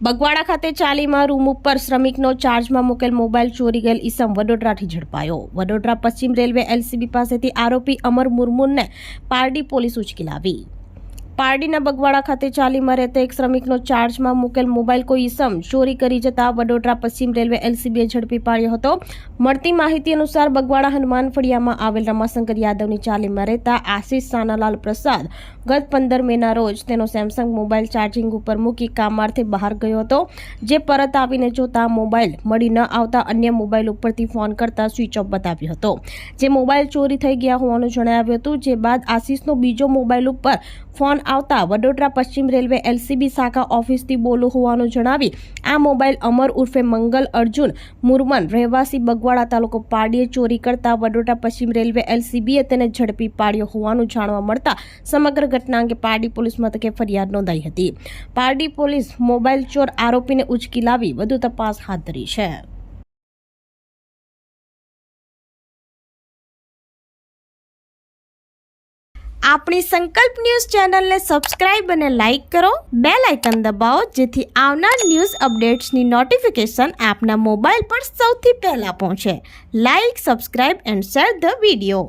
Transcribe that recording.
બગવાડા ખાતે ચાલીમાં રૂમ ઉપર શ્રમિકનો ચાર્જમાં મૂકેલ મોબાઈલ ચોરી ગયેલ ઈસમ વડોદરાથી ઝડપાયો। વડોદરા પશ્ચિમ રેલવે એલસીબી પાસેથી આરોપી અમર મુર્મુને પારડી પોલીસ ઉચકી લાવી। પારડીના બગવાડા ખાતે ચાલીમાં રહેતા એક શ્રમિકનો ચાર્જમાં મૂકેલ મોબાઈલ કોઈ ઈસમ ચોરી કરી જતા વડોદરા પશ્ચિમ રેલવે એલસીબીએ ઝડપી પાડ્યો હતો। મળતી માહિતી અનુસાર બગવાડા હનુમાન ફળિયામાં આવેલ રમાશંકર યાદવની ચાલીમાં રહેતા આશીષ સાનાલાલ પ્રસાદ ગત 15 મેના રોજ તેનો સેમસંગ મોબાઈલ ચાર્જિંગ ઉપર મૂકી કામાર્થે બહાર ગયો હતો, જે પરત આવીને જોતા મોબાઈલ મળી ન આવતા અન્ય મોબાઈલ ઉપરથી ફોન કરતા સ્વિચ ઓફ બતાવ્યો હતો, જે મોબાઈલ ચોરી થઈ ગયા હોવાનું જણાવ્યું હતું। જે બાદ આશીષનો બીજો મોબાઈલ ઉપર ફોન આવતા વડોદરા પશ્ચિમ રેલવે એલસીબી શાખા ઓફિસથી બોલું હોવાનું જણાવી આ મોબાઈલ અમર ઉર્ફે મંગલ અર્જુન મુર્મન રહેવાસી બગવાડા તાલુકો પારડીએ ચોરી કરતા વડોદરા પશ્ચિમ રેલવે એલસીબીએ તેને ઝડપી પાડ્યો હોવાનું જાણવા મળતા સમગ્ર ઘટના અંગે પારડી પોલીસ મથકે ફરિયાદ નોંધાઈ હતી। પારડી પોલીસ મોબાઈલ ચોર આરોપીને ઉચકી લાવી વધુ તપાસ હાથ ધરી છે। આપણી સંકલ્પ ન્યૂઝ ચેનલને સબસ્ક્રાઇબ અને લાઇક કરો, બેલ આઇકન દબાવો જેથી આવનાર ન્યૂઝ અપડેટ્સની નોટિફિકેશન આપના મોબાઈલ પર સૌથી પહેલા પહોંચે। Like, subscribe and share the video.